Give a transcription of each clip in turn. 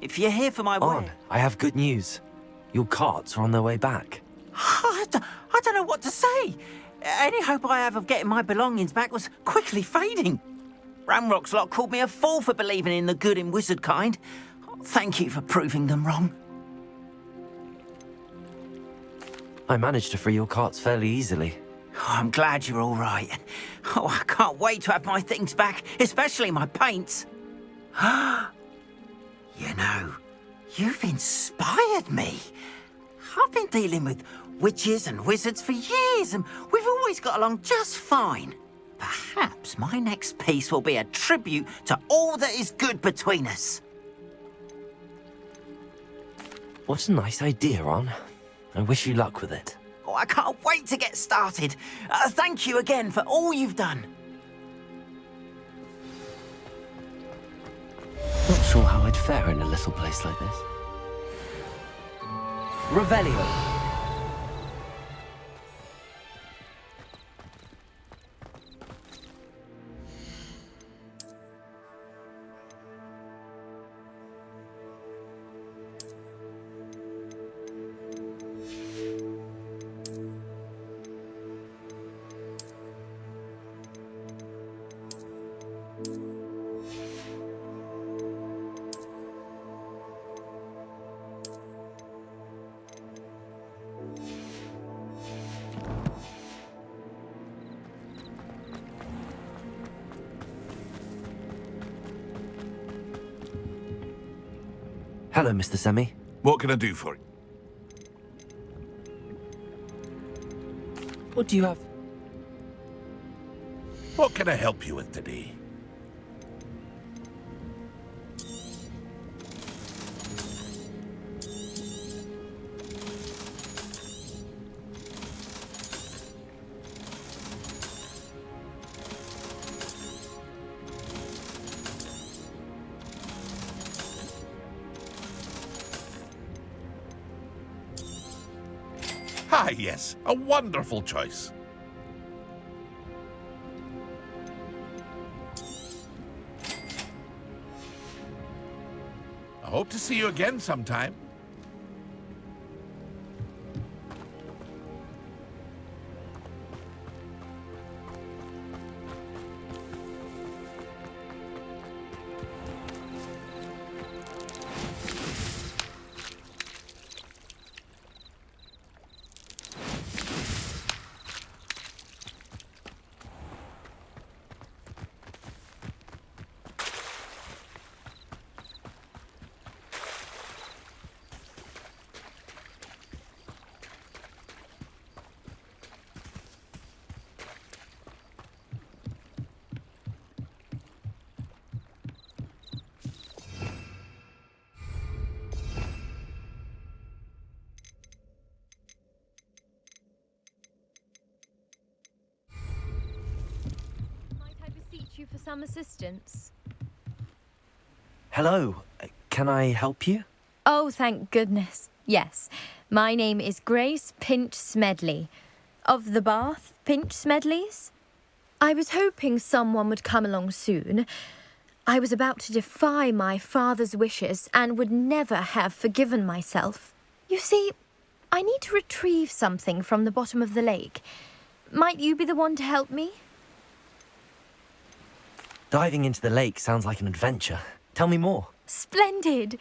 if you're here for my On, I have good news. Your carts are on their way back. I don't know what to say. Any hope I have of getting my belongings back was quickly fading. Ramrock's lot called me a fool for believing in the good in wizard kind. Thank you for proving them wrong. I managed to free your carts fairly easily. I'm glad you're all right. Oh, I can't wait to have my things back, especially my paints. You know, you've inspired me. I've been dealing with witches and wizards for years, and we've always got along just fine. Perhaps my next piece will be a tribute to all that is good between us. What a nice idea, Ron. I wish you luck with it. Oh, I can't wait to get started. Thank you again for all you've done. Not sure how I'd fare in a little place like this. Revelio. Hello, Mr. Semi. What can I do for you? What do you have? What can I help you with today? Ah, yes, a wonderful choice. I hope to see you again sometime. You for some assistance? Hello. Can I help you? Oh, thank goodness. Yes. My name is Grace Pinch Smedley. Of the Bath Pinch Smedleys. I was hoping someone would come along soon. I was about to defy my father's wishes and would never have forgiven myself. You see, I need to retrieve something from the bottom of the lake. Might you be the one to help me? Diving into the lake sounds like an adventure. Tell me more. Splendid!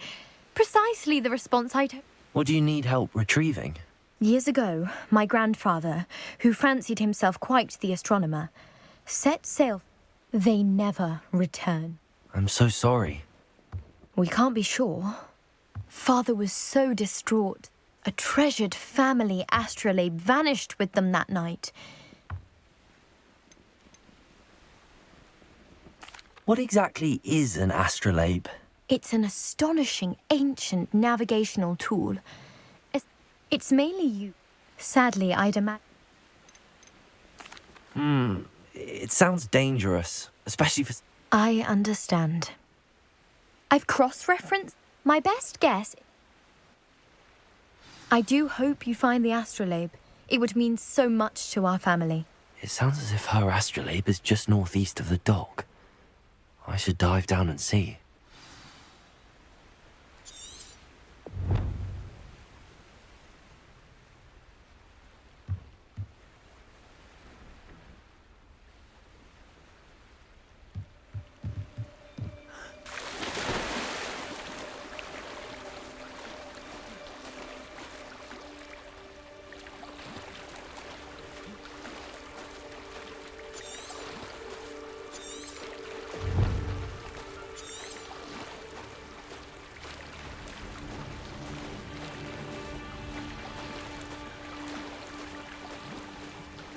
Precisely the response I'd... What do you need help retrieving? Years ago, my grandfather, who fancied himself quite the astronomer, set sail. They never return. I'm so sorry. We can't be sure. Father was so distraught. A treasured family astrolabe vanished with them that night. What exactly is an astrolabe? It's an astonishing ancient navigational tool. It's mainly used. Sadly, I'd imagine. It sounds dangerous, especially for... I understand. I've cross-referenced. My best guess... I do hope you find the astrolabe. It would mean so much to our family. It sounds as if her astrolabe is just northeast of the dock. I should dive down and see.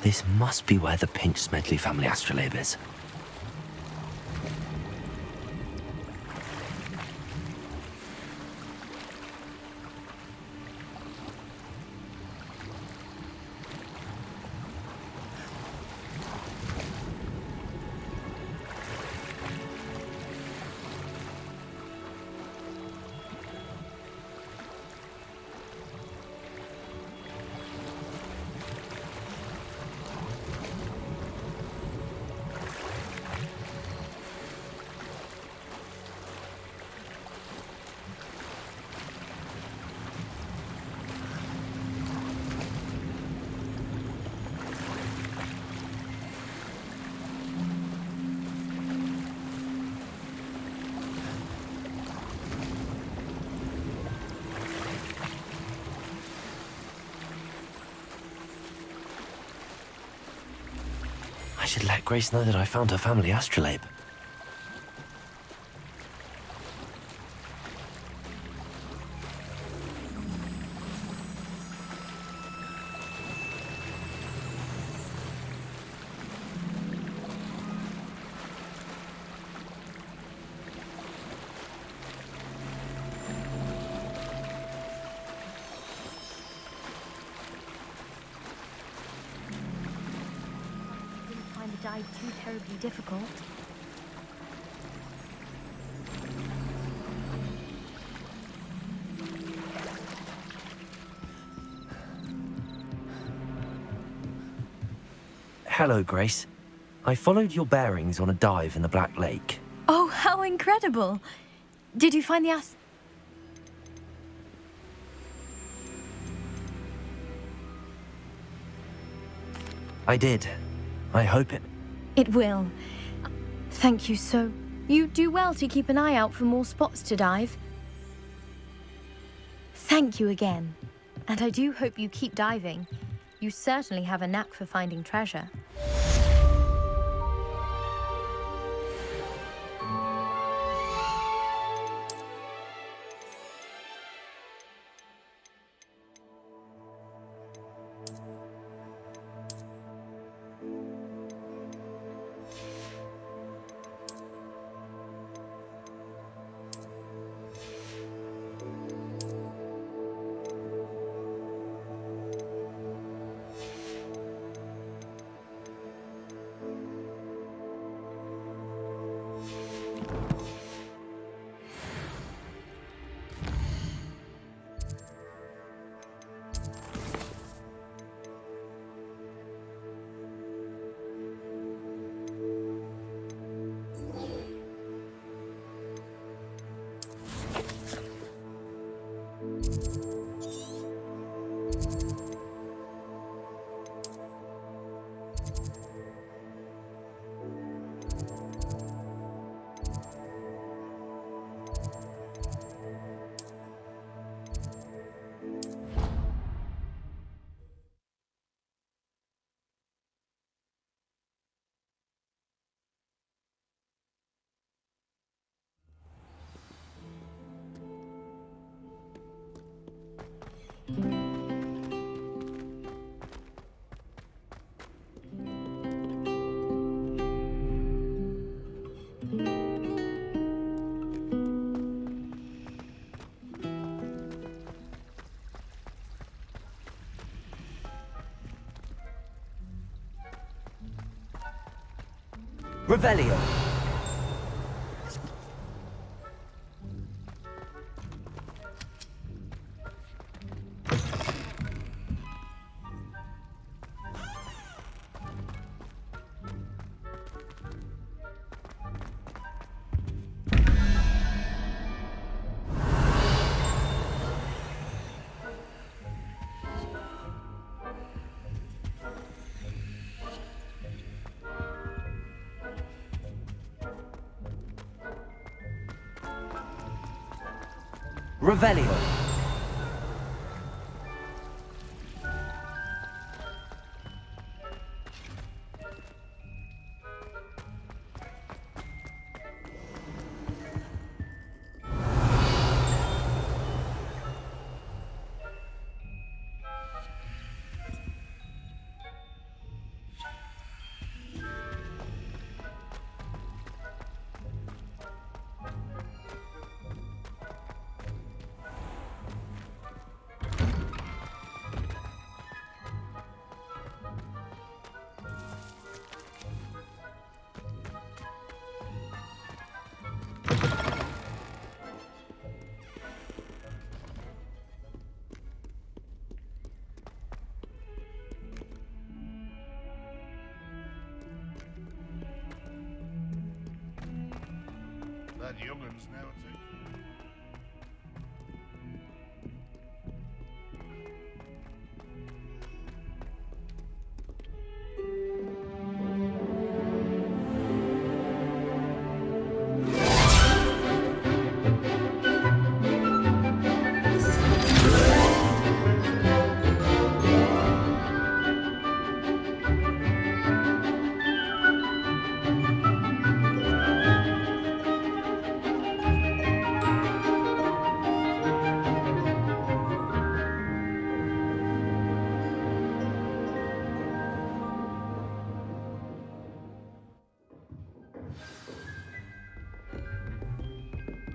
This must be where the Pinch Smedley family astrolabe is. I should let Grace know that I found her family astrolabe. Dive too terribly difficult. Hello, Grace. I followed your bearings on a dive in the Black Lake. Oh, how incredible! Did you find the I did. I hope it... It will. Thank you so. You do well to keep an eye out for more spots to dive. Thank you again. And I do hope you keep diving. You certainly have a knack for finding treasure. Revelio! Revelio! that young'un's now too.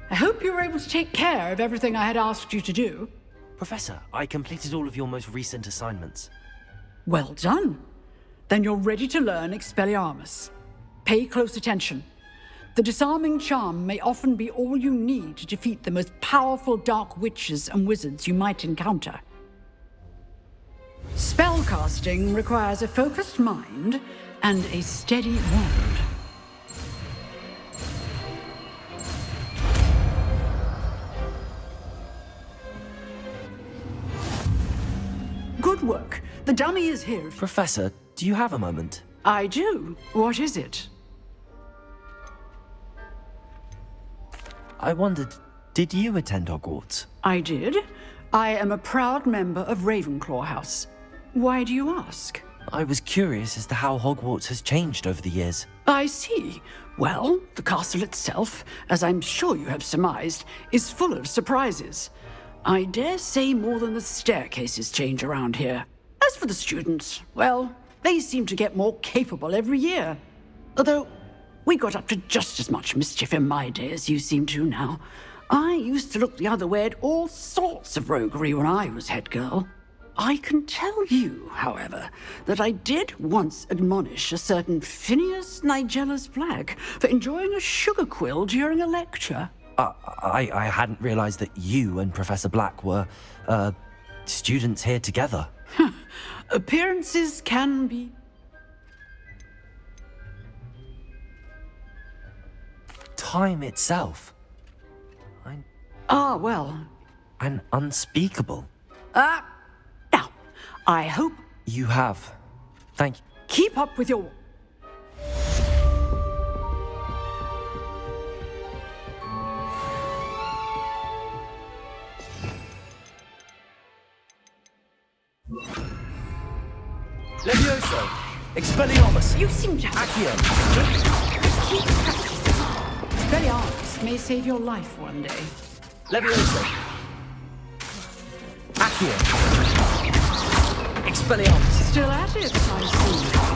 I hope you were able to take care of everything I had asked you to do. Professor, I completed all of your most recent assignments. Well done. Then you're ready to learn Expelliarmus. Pay close attention. The disarming charm may often be all you need to defeat the most powerful dark witches and wizards you might encounter. Spellcasting requires a focused mind and a steady wand. Good work. The dummy is here. Professor, do you have a moment? I do. What is it? I wondered, did you attend Hogwarts? I did. I am a proud member of Ravenclaw House. Why do you ask? I was curious as to how Hogwarts has changed over the years. I see. Well, the castle itself, as I'm sure you have surmised, is full of surprises. I dare say more than the staircases change around here. As for the students, well, they seem to get more capable every year. Although, we got up to just as much mischief in my day as you seem to now. I used to look the other way at all sorts of roguery when I was head girl. I can tell you, however, that I did once admonish a certain Phineas Nigellus Black for enjoying a sugar quill during a lecture. I hadn't realized that you and Professor Black were, students here together. Appearances can be... Time itself. Ah, well... And unspeakable. Now, I hope... You have. Thank you. Keep up with your... Levioso! Expelliarmus! You seem to have... Accio! Keep practicing. Expelliarmus may save your life one day. Levioso! Accio! Expelliarmus! Still at it, I see.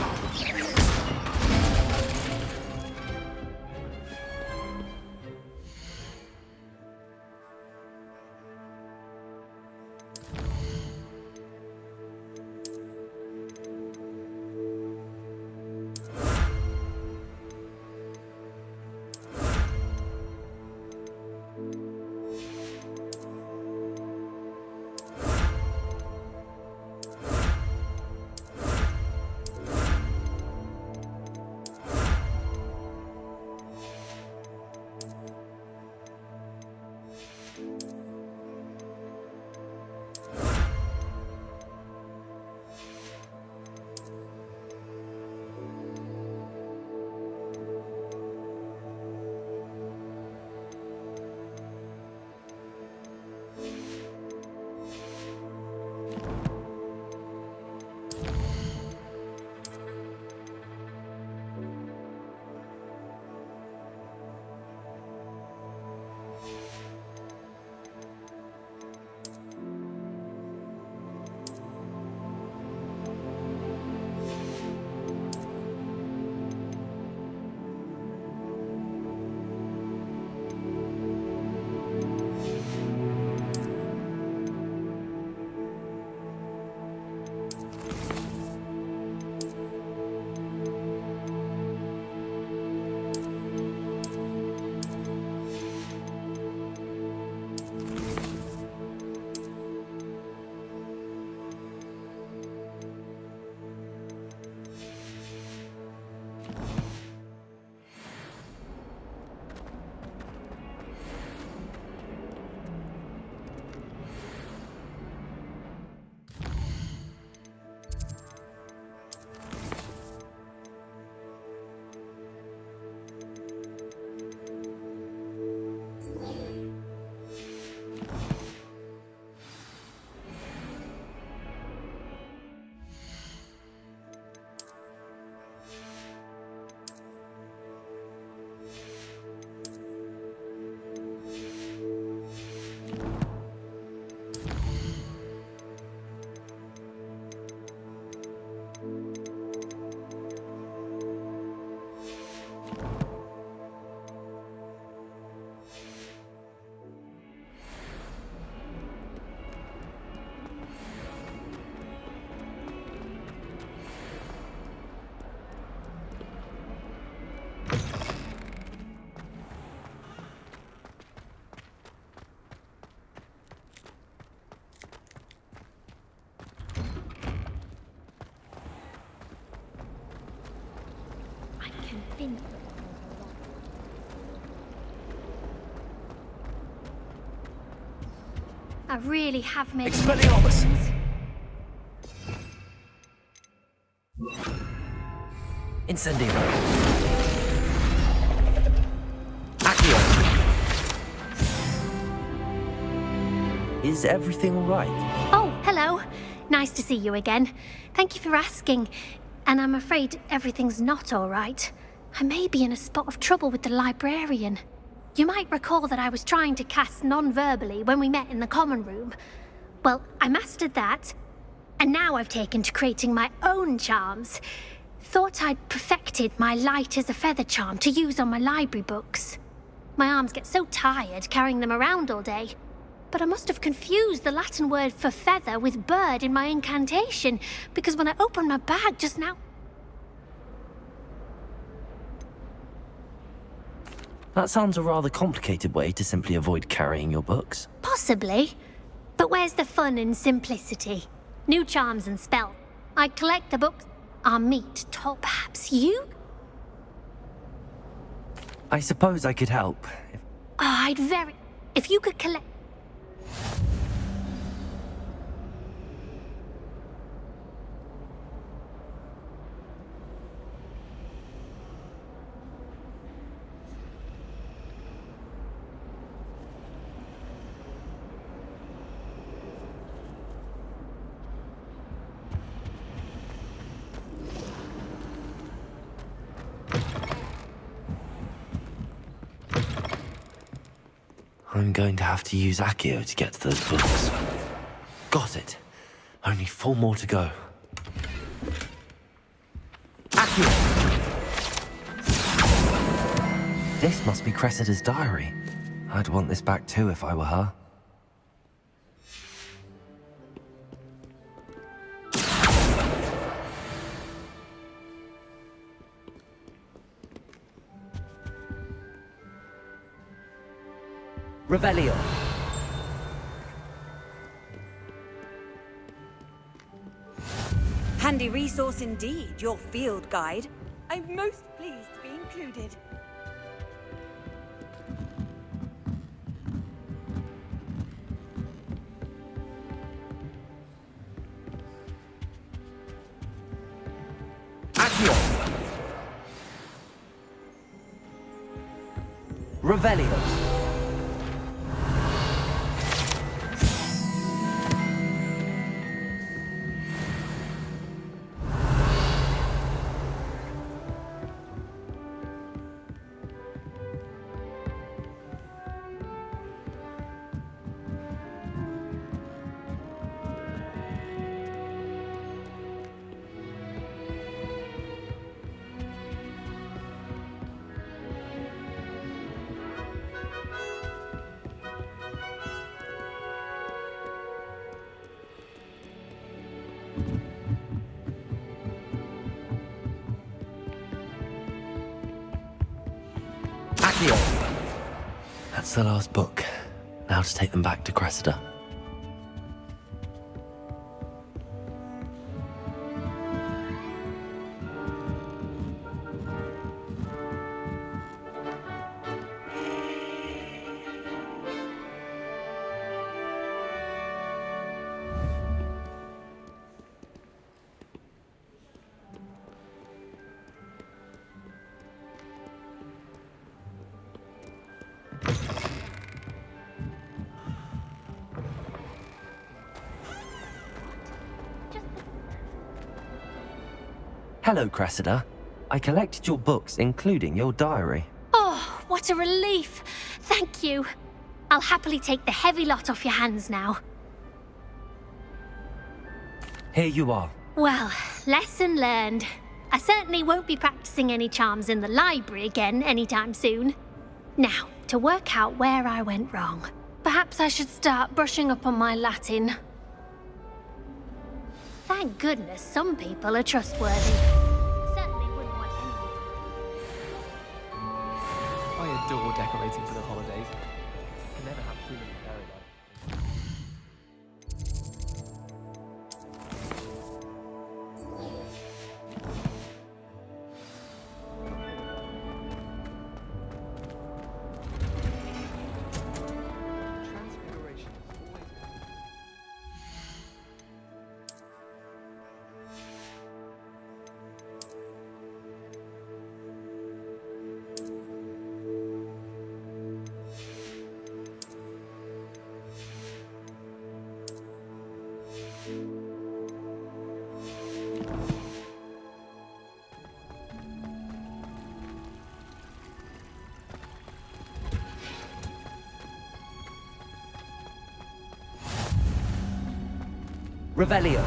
been. I really have made. Expelliarmus! Incendio! Accio! Is everything all right? Oh, hello. Nice to see you again. Thank you for asking. And I'm afraid everything's not all right. I may be in a spot of trouble with the librarian. You might recall that I was trying to cast non-verbally when we met in the common room. Well, I mastered that, and now I've taken to creating my own charms. Thought I'd perfected my light as a feather charm to use on my library books. My arms get so tired carrying them around all day. But I must have confused the Latin word for feather with bird in my incantation, because when I opened my bag just now... That sounds a rather complicated way to simply avoid carrying your books. Possibly. But where's the fun in simplicity? New charms and spells. I collect the books. Our meet top. Perhaps you? I suppose I could help. Oh, If you could collect... I'm going to have to use Accio to get to those books. Got it. Only 4 more to go. Accio! This must be Cressida's diary. I'd want this back too if I were her. Revelio. Handy resource indeed, your field guide. I'm most pleased to be included. Accio. Revelio. Accio. That's the last book. Now to take them back to Cressida. Hello, Cressida. I collected your books, including your diary. Oh, what a relief. Thank you. I'll happily take the heavy lot off your hands now. Here you are. Well, lesson learned. I certainly won't be practicing any charms in the library again anytime soon. Now, to work out where I went wrong. Perhaps I should start brushing up on my Latin. Thank goodness some people are trustworthy. Certainly wouldn't want anyone. I adore decorating for the holidays. Can never have too many paradise. Revelio.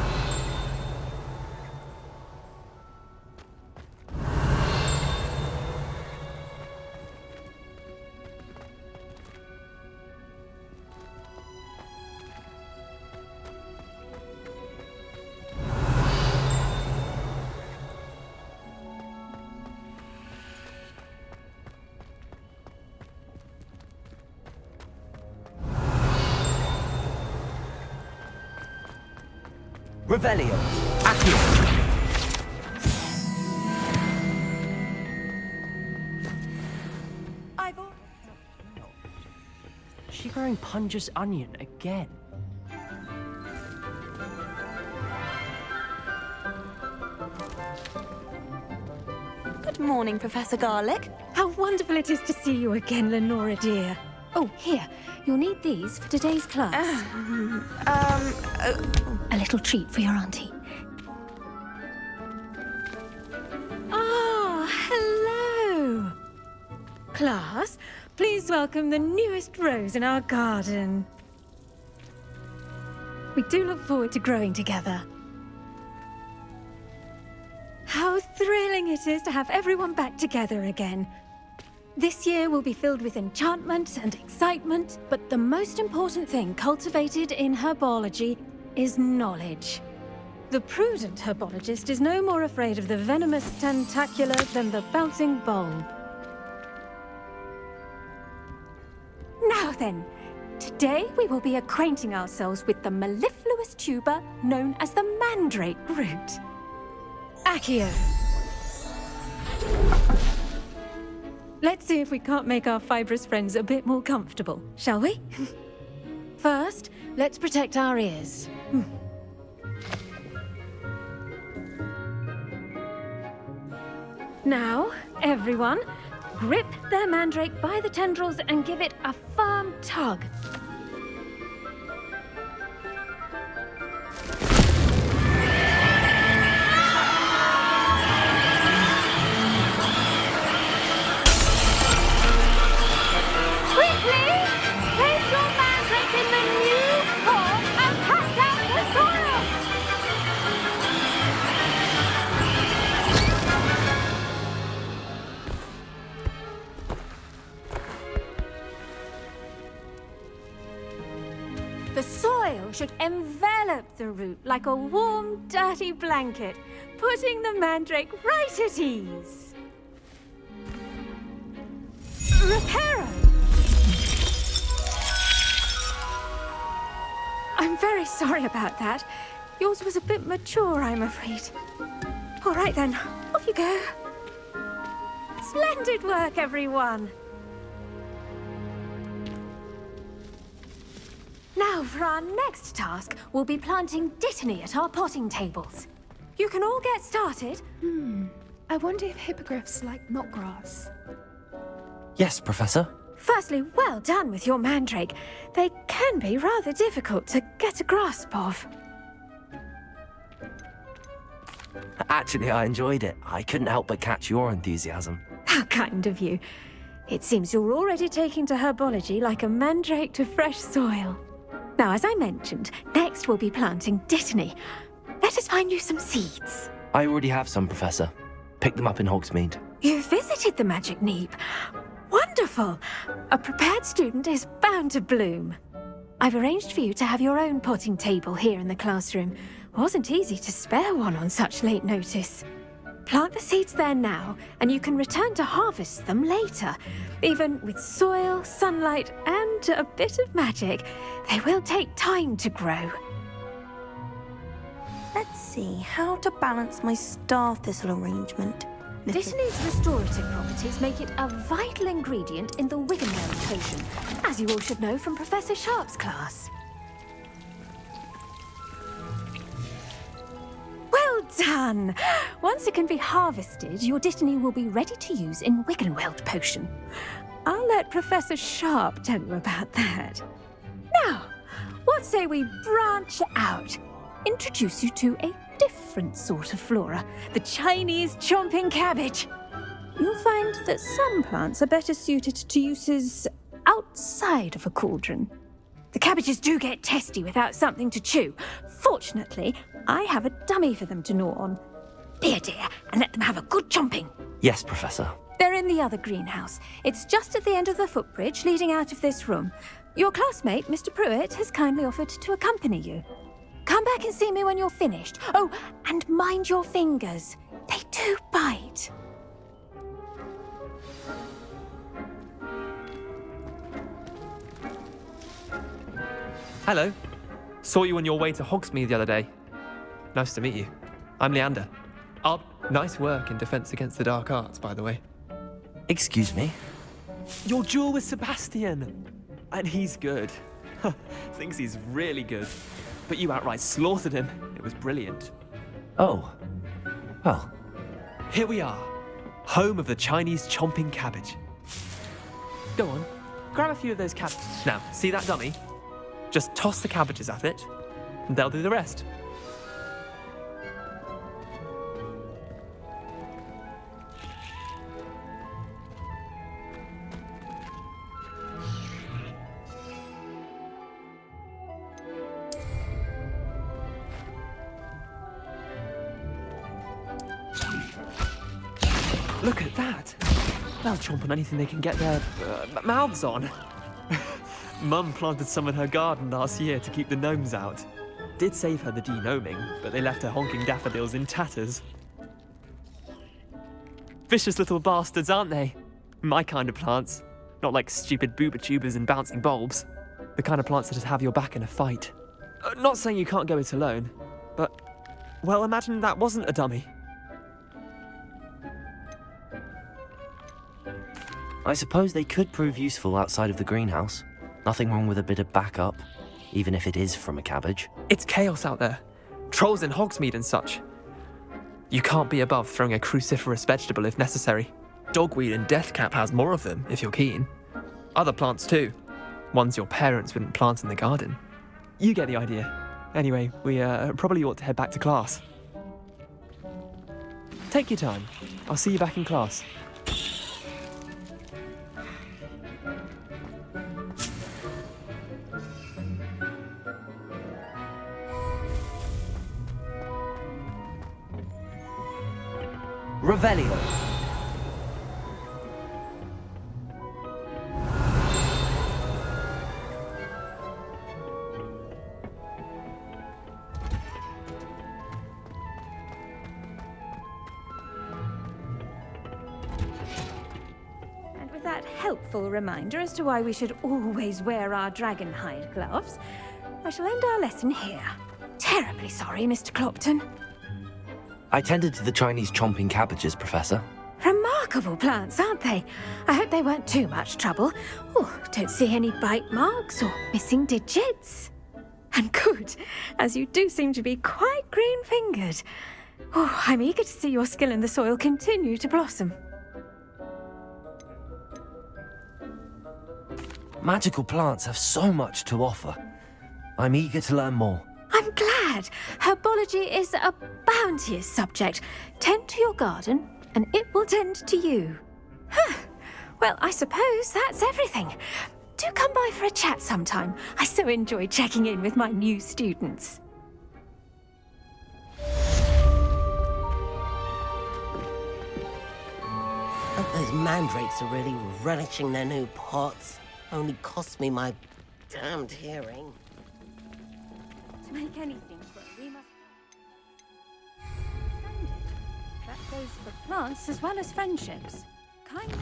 Revelio. Accio. Is she growing Punja's onion again? Good morning, Professor Garlic. How wonderful it is to see you again, Lenora dear. Oh, here. You'll need these for today's class. A little treat for your auntie. Ah, hello. Class, please welcome the newest rose in our garden. We do look forward to growing together. How thrilling it is to have everyone back together again. This year will be filled with enchantment and excitement, but the most important thing cultivated in herbology is knowledge. The prudent herbologist is no more afraid of the venomous tentacula than the bouncing bulb. Now then, today we will be acquainting ourselves with the mellifluous tuber known as the mandrake root. Accio. Let's see if we can't make our fibrous friends a bit more comfortable, shall we? First, let's protect our ears. Now, everyone, grip their mandrake by the tendrils and give it a firm tug. The soil should envelop the root like a warm, dirty blanket, putting the mandrake right at ease. Reparo! I'm very sorry about that. Yours was a bit mature, I'm afraid. All right then, off you go. Splendid work, everyone! Now, for our next task, we'll be planting dittany at our potting tables. You can all get started. I wonder if hippogriffs like knotgrass. Yes, Professor. Firstly, well done with your mandrake. They can be rather difficult to get a grasp of. Actually, I enjoyed it. I couldn't help but catch your enthusiasm. How kind of you. It seems you're already taking to herbology like a mandrake to fresh soil. Now, as I mentioned, next we'll be planting dittany. Let us find you some seeds. I already have some, Professor. Picked them up in Hogsmeade. You visited the Magic Neep. Wonderful! A prepared student is bound to bloom. I've arranged for you to have your own potting table here in the classroom. Wasn't easy to spare one on such late notice. Plant the seeds there now, and you can return to harvest them later. Even with soil, sunlight, and a bit of magic, they will take time to grow. Let's see how to balance my star thistle arrangement. Dittany's restorative properties make it a vital ingredient in the Wiggenweld potion, as you all should know from Professor Sharp's class. Well done! Once it can be harvested, your dittany will be ready to use in Wiggenweld potion. I'll let Professor Sharp tell you about that. Now, what say we branch out? Introduce you to a different sort of flora, the Chinese chomping cabbage. You'll find that some plants are better suited to uses outside of a cauldron. The cabbages do get testy without something to chew. Fortunately, I have a dummy for them to gnaw on. Here, dear, and let them have a good chomping. Yes, Professor. They're in the other greenhouse. It's just at the end of the footbridge leading out of this room. Your classmate, Mr. Pruitt, has kindly offered to accompany you. Come back and see me when you're finished. Oh, and mind your fingers. They do bite. Hello. Saw you on your way to Hogsmeade the other day. Nice to meet you. I'm Leander. Nice work in Defense Against the Dark Arts, by the way. Excuse me? Your duel with Sebastian! And he's good. Thinks he's really good. But you outright slaughtered him. It was brilliant. Oh. Well. Here we are. Home of the Chinese chomping cabbage. Go on. Grab a few of those cabbages. Now, see that dummy? Just toss the cabbages at it, and they'll do the rest. Look at that! They'll chomp on anything they can get their mouths on. Mum planted some in her garden last year to keep the gnomes out. Did save her the de-gnoming, but they left her honking daffodils in tatters. Vicious little bastards, aren't they? My kind of plants. Not like stupid booba tubers and bouncing bulbs. The kind of plants that just have your back in a fight. Not saying you can't go it alone, but... well, imagine that wasn't a dummy. I suppose they could prove useful outside of the greenhouse. Nothing wrong with a bit of backup, even if it is from a cabbage. It's chaos out there. Trolls in Hogsmeade and such. You can't be above throwing a cruciferous vegetable if necessary. Dogweed and deathcap has more of them, if you're keen. Other plants too. Ones your parents wouldn't plant in the garden. You get the idea. Anyway, we probably ought to head back to class. Take your time. I'll see you back in class. Revelio. And with that helpful reminder as to why we should always wear our dragon hide gloves, I shall end our lesson here. Terribly sorry, Mr. Clopton. I tended to the Chinese chomping cabbages, Professor. Remarkable plants, aren't they? I hope they weren't too much trouble. Oh, don't see any bite marks or missing digits. And good, as you do seem to be quite green-fingered. Oh, I'm eager to see your skill in the soil continue to blossom. Magical plants have so much to offer. I'm eager to learn more. I'm glad. Herbology is a bounteous subject. Tend to your garden, and it will tend to you. Well, I suppose that's everything. Do come by for a chat sometime. I so enjoy checking in with my new students. Those mandrakes are really relishing their new pots. Only cost me my damned hearing. To make anything grow, we must... That goes for plants as well as friendships. Kindness...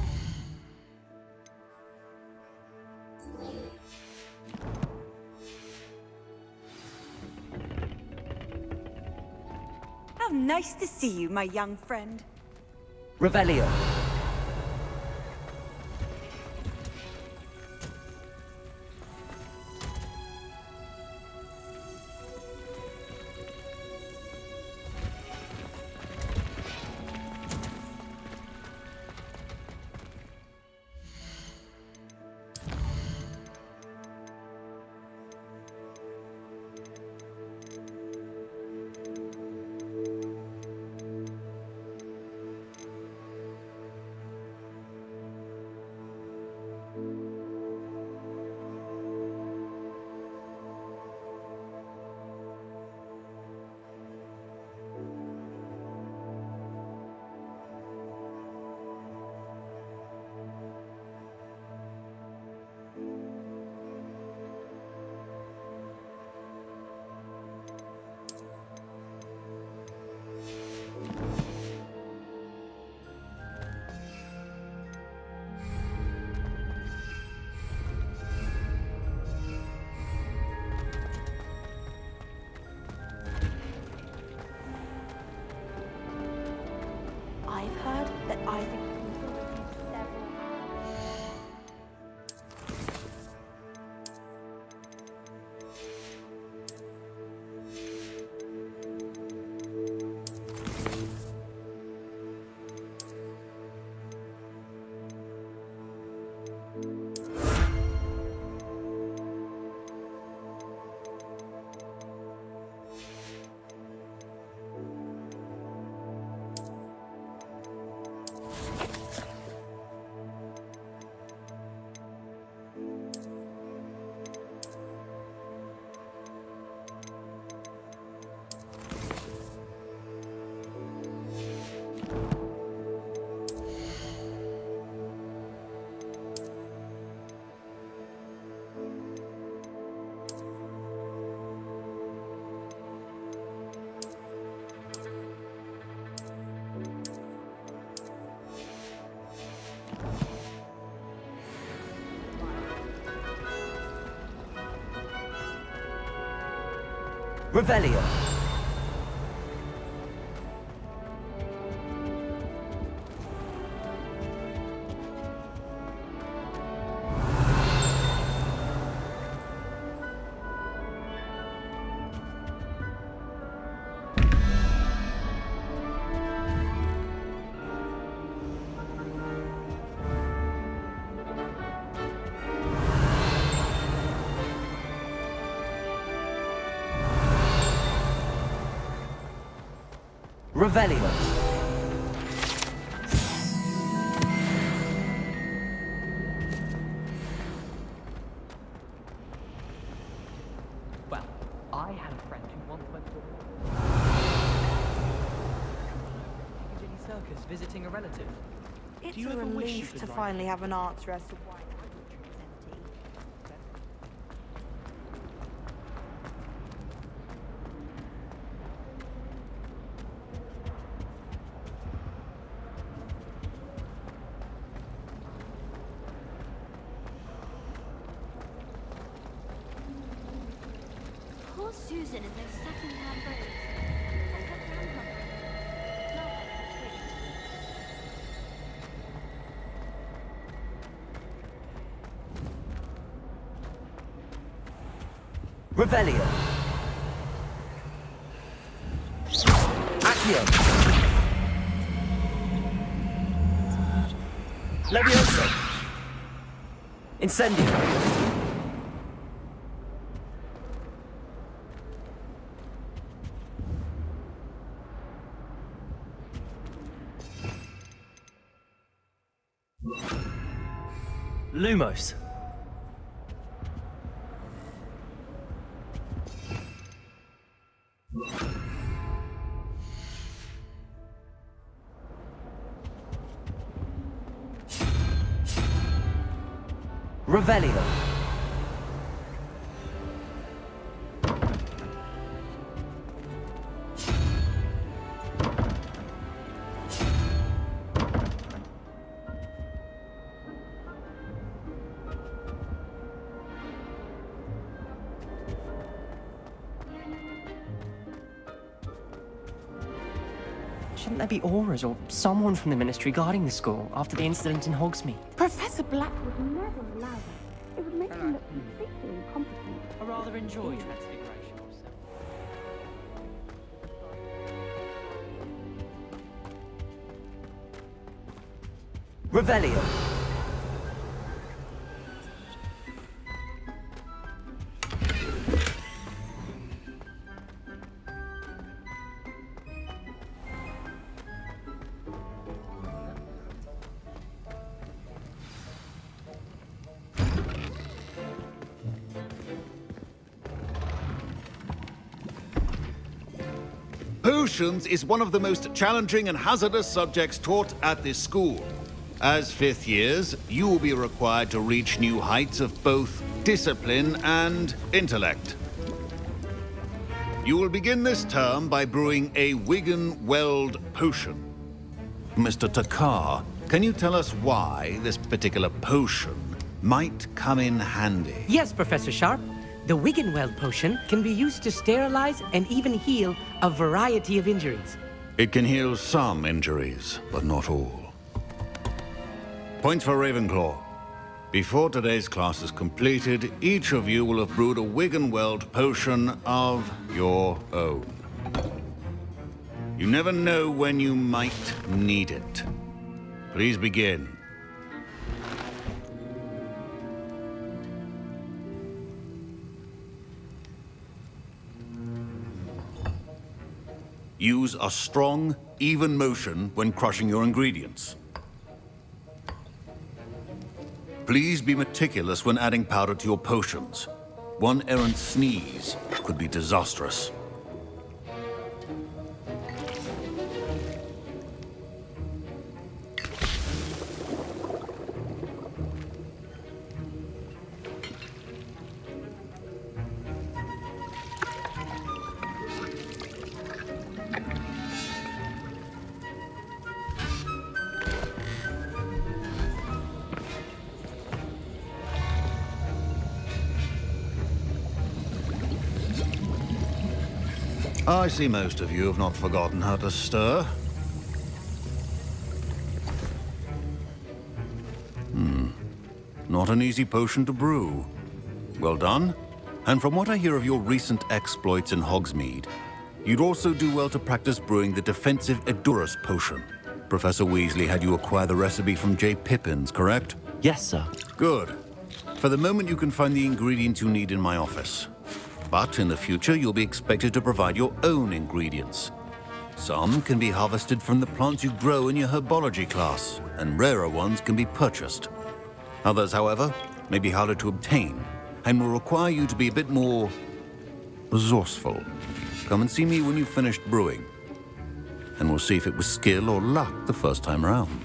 How nice to see you, my young friend. Revelio. Revelio. Revelio. Well, I had a friend who once went to Piccadilly Circus visiting a relative. It's Do you a ever wish you relief could to ride finally have an answer as to why the is empty. Poor Susan in those second-hand robes. Like her grandmother. Not like her twin. Revelio. Accio. Levioso. Incendio. Lumos. Revelio. Shouldn't there be auras or someone from the Ministry guarding the school after the incident in Hogsmeade? Professor Black would never allow that. It would make him look completely incompetent. I rather enjoy transfiguration or so. Revelio. Potions is one of the most challenging and hazardous subjects taught at this school. As fifth years, you will be required to reach new heights of both discipline and intellect. You will begin this term by brewing a Wigan-Weld potion. Mr. Takar, can you tell us why this particular potion might come in handy? Yes, Professor Sharp. The Wiggenweld potion can be used to sterilize and even heal a variety of injuries. It can heal some injuries, but not all. Points for Ravenclaw. Before today's class is completed, each of you will have brewed a Wiggenweld potion of your own. You never know when you might need it. Please begin. Use a strong, even motion when crushing your ingredients. Please be meticulous when adding powder to your potions. One errant sneeze could be disastrous. I see most of you have not forgotten how to stir. Not an easy potion to brew. Well done. And from what I hear of your recent exploits in Hogsmeade, you'd also do well to practice brewing the defensive Edurus potion. Professor Weasley had you acquire the recipe from J. Pippin's, correct? Yes, sir. Good. For the moment, you can find the ingredients you need in my office. But in the future, you'll be expected to provide your own ingredients. Some can be harvested from the plants you grow in your herbology class, and rarer ones can be purchased. Others, however, may be harder to obtain, and will require you to be a bit more resourceful. Come and see me when you've finished brewing, and we'll see if it was skill or luck the first time around.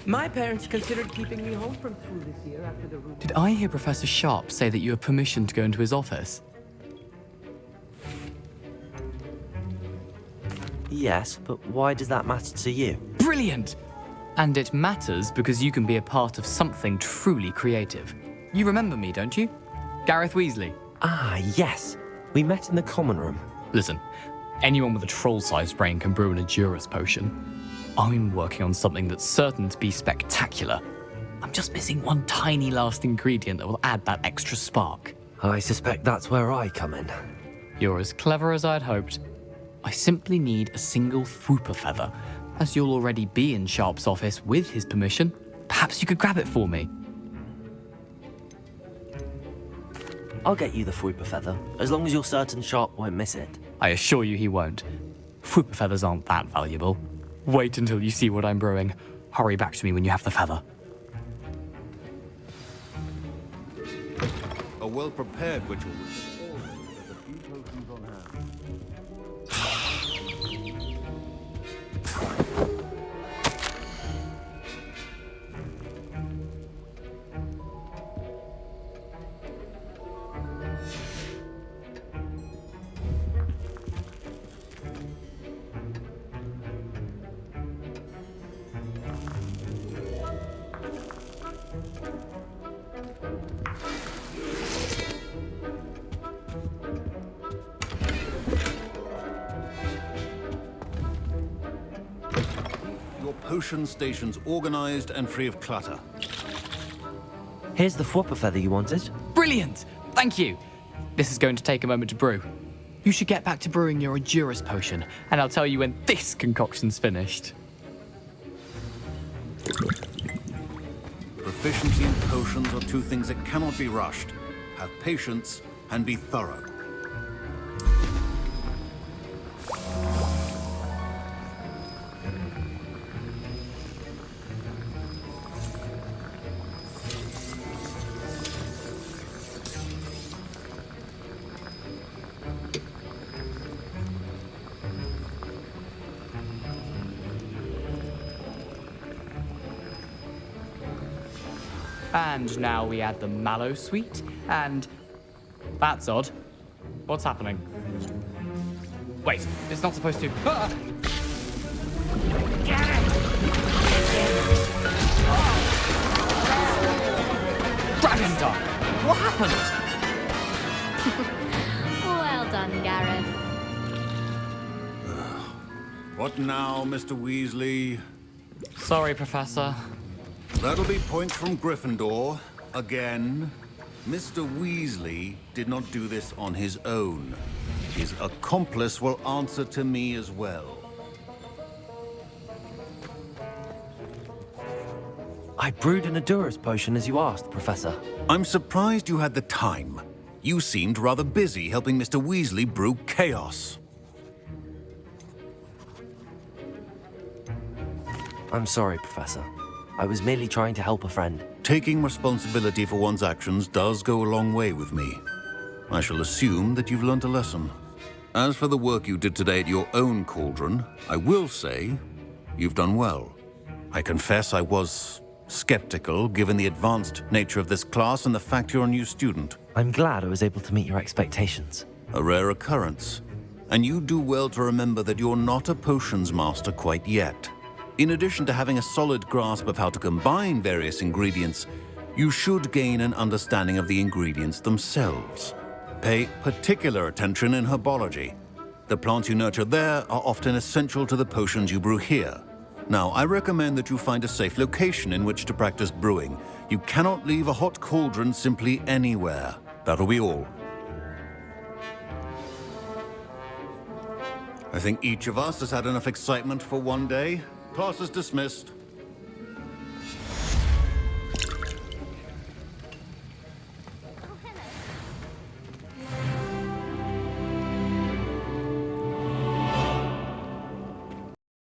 My parents considered keeping me home from school this year after the root. Did I hear Professor Sharp say that you have permission to go into his office? Yes, but why does that matter to you? Brilliant! And it matters because you can be a part of something truly creative. You remember me, don't you? Gareth Weasley. Ah, yes. We met in the common room. Listen, anyone with a troll-sized brain can brew an Edurus potion. I'm working on something that's certain to be spectacular. I'm just missing one tiny last ingredient that will add that extra spark. I suspect that's where I come in. You're as clever as I'd hoped. I simply need a single Fwooper feather. As you'll already be in Sharp's office with his permission, perhaps you could grab it for me. I'll get you the Fwooper feather, as long as you're certain Sharp won't miss it. I assure you he won't. Fwooper feathers aren't that valuable. Wait until you see what I'm brewing. Hurry back to me when you have the feather. A well-prepared witch will with a few potions on hand. Potion stations organized and free of clutter. Here's the Fwooper feather you wanted. Brilliant! Thank you. This is going to take a moment to brew. You should get back to brewing your Edurus potion, and I'll tell you when this concoction's finished. Proficiency in potions are two things that cannot be rushed. Have patience and be thorough. And now we add the mallow sweet, and... That's odd. What's happening? Wait, it's not supposed to... Ah! Dragon Dog! What happened? Well done, Gareth. What now, Mr. Weasley? Sorry, Professor. That'll be points from Gryffindor. Again. Mr. Weasley did not do this on his own. His accomplice will answer to me as well. I brewed an Edurus potion as you asked, Professor. I'm surprised you had the time. You seemed rather busy helping Mr. Weasley brew chaos. I'm sorry, Professor. I was merely trying to help a friend. Taking responsibility for one's actions does go a long way with me. I shall assume that you've learnt a lesson. As for the work you did today at your own cauldron, I will say you've done well. I confess I was skeptical, given the advanced nature of this class and the fact you're a new student. I'm glad I was able to meet your expectations. A rare occurrence. And you do well to remember that you're not a potions master quite yet. In addition to having a solid grasp of how to combine various ingredients, you should gain an understanding of the ingredients themselves. Pay particular attention in herbology. The plants you nurture there are often essential to the potions you brew here. Now, I recommend that you find a safe location in which to practice brewing. You cannot leave a hot cauldron simply anywhere. That'll be all. I think each of us has had enough excitement for one day. Class is dismissed.